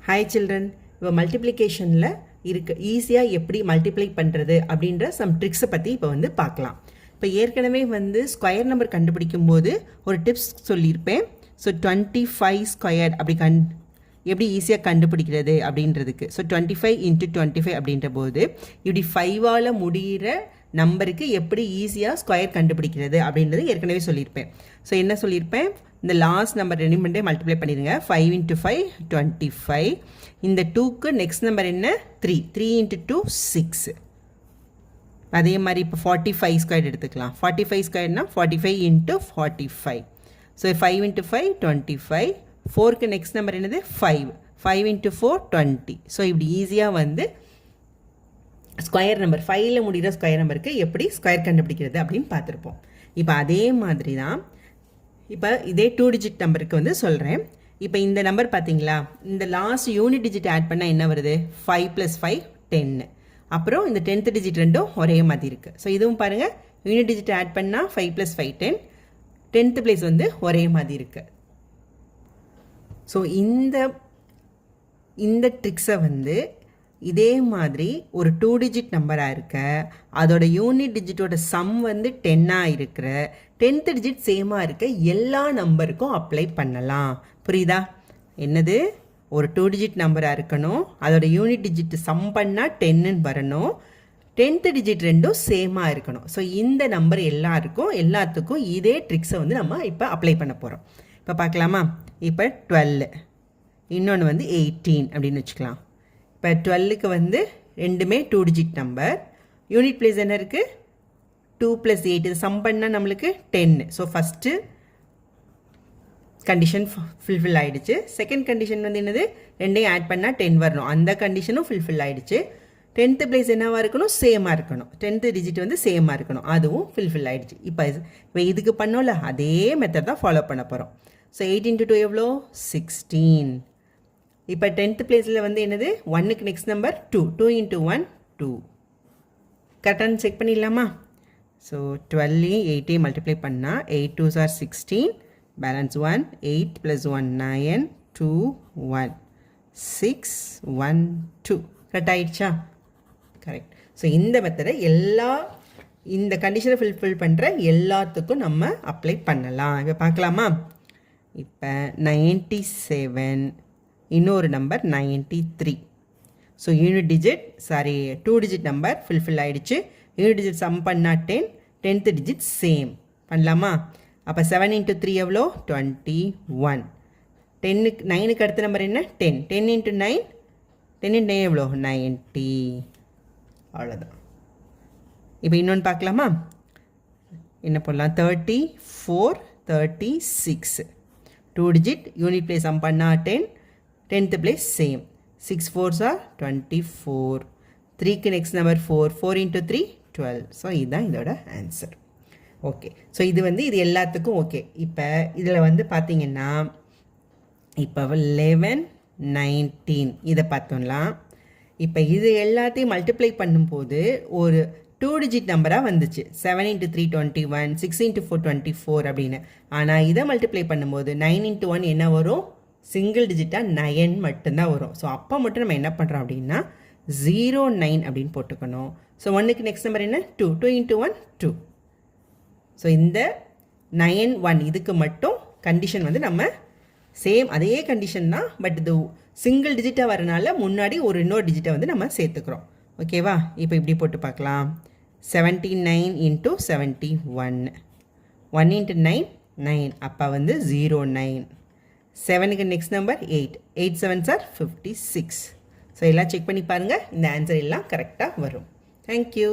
Hi children, இப்போ மல்டிப்ளிகேஷனில் ஈஸியாக எப்படி மல்டிப்ளை பண்ணுறது அப்படின்ற சம் ட்ரிக்ஸை பற்றி இப்போ பார்க்கலாம். இப்போ ஏற்கனவே ஸ்கொயர் நம்பர் கண்டுபிடிக்கும் போது ஒரு டிப்ஸ் சொல்லியிருப்பேன். ஸோ 25 ஸ்கொயர் அப்படி எப்படி ஈஸியாக கண்டுபிடிக்கிறது அப்படின்றதுக்கு. ஸோ 25 × 25 அப்படின்ற போது இப்படி 5ஆல் முடிகிற நம்பருக்கு எப்படி ஈஸியாக ஸ்கொயர் கண்டுபிடிக்கிறது அப்படின்றது ஏற்கனவே சொல்லியிருப்பேன். ஸோ என்ன சொல்லியிருப்பேன், இந்த லாஸ்ட் நம்பர் ரெண்டு பண்ணி மல்டிப்ளை பண்ணிடுங்க. 5 × 5 25. இந்த 2க்கு நெக்ஸ்ட் நம்பர் என்ன, 3. 3 × 2 6. அதே மாதிரி இப்போ 45 ஸ்கொயர் எடுத்துக்கலாம். 45 ஸ்கொயர்னா 45 × 45. ஸோ 5 × 5 25. 4க்கு நெக்ஸ்ட் நம்பர் என்னது 5. 5 × 4 20. ஸோ இப்படி ஈஸியாக ஸ்கொயர் நம்பர் 5ல் முடிகிற ஸ்கொயர் நம்பருக்கு எப்படி ஸ்கொயர் கண்டுபிடிக்கிறது அப்படின்னு பார்த்துருப்போம். இப்போ அதே மாதிரி தான் இப்போ இதே 2 டிஜிட் நம்பருக்கு சொல்கிறேன். இப்போ இந்த நம்பர் பார்த்தீங்களா, இந்த லாஸ்ட் யூனிட் டிஜிட் ஆட் பண்ணால் என்ன வருது, 5 + 5 10. அப்புறம் இந்த 10th டிஜிட் ரெண்டும் ஒரே மாதிரி இருக்குது. ஸோ இதுவும் பாருங்கள், யூனிட் டிஜிட் ஆட் பண்ணால் 5 + 5 10. 10th பிளேஸ் ஒரே மாதிரி இருக்குது. ஸோ இந்த ட்ரிக்ஸை இதே மாதிரி ஒரு 2 டிஜிட் நம்பராக இருக்க, அதோட யூனிட் டிஜிட்டோட சம் 10ஆக இருக்கிற, 10th டிஜிட் சேமாக இருக்க எல்லா நம்பருக்கும் அப்ளை பண்ணலாம். புரியுதா? என்னது, ஒரு 2 டிஜிட் நம்பராக இருக்கணும், அதோட யூனிட் டிஜிட் சம் பண்ணால் 10ன்னு வரணும், 10th டிஜிட் ரெண்டும் சேமாக இருக்கணும். ஸோ இந்த நம்பர் எல்லாத்துக்கும் இதே ட்ரிக்ஸை நம்ம இப்போ அப்ளை பண்ண போகிறோம். இப்போ பார்க்கலாமா? இப்போ 12, இன்னொன்று 18 அப்படின்னு வச்சுக்கலாம். இப்போ 12க்கு ரெண்டுமே 2 டிஜிட் நம்பர். யூனிட் பிளேஸ் என்ன இருக்குது, 2 + 8. இது சம் பண்ணால் நம்மளுக்கு 10. ஸோ ஃபஸ்ட்டு கண்டிஷன் ஃபுல்ஃபில் ஆகிடுச்சு. செகண்ட் கண்டிஷன் என்னது, ரெண்டையும் ஆட் பண்ணால் 10 வரணும். அந்த கண்டிஷனும் ஃபுல்ஃபில் ஆகிடுச்சு. 10th பிளேஸ் என்னவாக இருக்கணும், சேமாக இருக்கணும். 10th டிஜிட் சேமாக இருக்கணும், அதுவும் ஃபுல்ஃபில் ஆகிடுச்சு. இப்போ இதுக்கு பண்ணோம்ல, அதே மெத்தட் தான் ஃபாலோ பண்ண போகிறோம். ஸோ 8 × 2 எவ்வளோ, 16. இப்போ 10th பிளேஸில் என்னது, 1க்கு நெக்ஸ்ட் நம்பர் 2. 2 × 1 2. கரெக்டானு செக் பண்ணிடலாமா? ஸோ 12 8 மல்டிப்ளை பண்ணால் 8 2s are 16. பேலன்ஸ் 1. 8 + 1 9. 2 1 6 1 2. கரெக்ட் ஆகிடுச்சா? கரெக்ட். ஸோ இந்த மெத்தடை இந்த கண்டிஷனை ஃபுல்ஃபில் பண்ணுற எல்லாத்துக்கும் நம்ம அப்ளை பண்ணலாம். இப்போ பார்க்கலாமா? இப்போ 97, இன்னொரு number 93. So unit digit 2 digit number fulfil ஆகிடுச்சு. யூனிட் டிஜிட் சம் பண்ணால் 10, 10th டிஜிட் சேம் பண்ணலாமா? அப்போ 7 × 3 எவ்வளோ, 21. 9க்கு அடுத்த நம்பர் என்ன, 10. 10 × 9, 10 × 9 எவ்வளோ, 90. அவ்வளோதான். இப்போ இன்னொன்று பார்க்கலாமா? என்ன பண்ணலாம், 34 36. 2 டிஜிட் யூனிட் பிளேஸ் சம் பண்ணால் 10, 10th place same. 6 4s are 24. 3க்கு நெக்ஸ்ட் நம்பர் 4. 4 × 3 12. ஸோ இதுதான் இதோட ஆன்சர். ஓகே. ஸோ இது எல்லாத்துக்கும் ஓகே. இப்போ இதில் பார்த்தீங்கன்னா இப்போ 11 19 இதை பார்த்தோம்லாம். இப்போ இது எல்லாத்தையும் மல்டிப்ளை பண்ணும்போது ஒரு 2 டிஜிட் நம்பராக வந்துச்சு. 7 × 3 21, 6 × 4 24 அப்படின்னு. ஆனால் இதை மல்டிப்ளை பண்ணும்போது 9 × 1 என்ன வரும், சிங்கிள் டிஜிட்டாக 9 மட்டும்தான் வரும். ஸோ அப்போ மட்டும் நம்ம என்ன பண்ணுறோம் அப்படின்னா 09 அப்படின்னு போட்டுக்கணும். ஸோ 1க்கு நெக்ஸ்ட் நம்பர் என்ன, 2. 2 × 1 2. ஸோ இந்த 9 1 இதுக்கு மட்டும் கண்டிஷன் நம்ம சேம் அதே கண்டிஷன் தான். பட் இது சிங்கிள் டிஜிட்டாக வரனால முன்னாடி இன்னொரு டிஜிட்டை நம்ம சேர்த்துக்கிறோம். ஓகேவா? இப்போ இப்படி போட்டு பார்க்கலாம். 79 × 71. 1 × 9 9. அப்போ 09. 7க்கு next number 8. 8 7s are 56. So எல்லாம் செக் பண்ணி பாருங்கள், இந்த ஆன்சர் எல்லாம் கரெக்டாக வரும். தேங்க்யூ.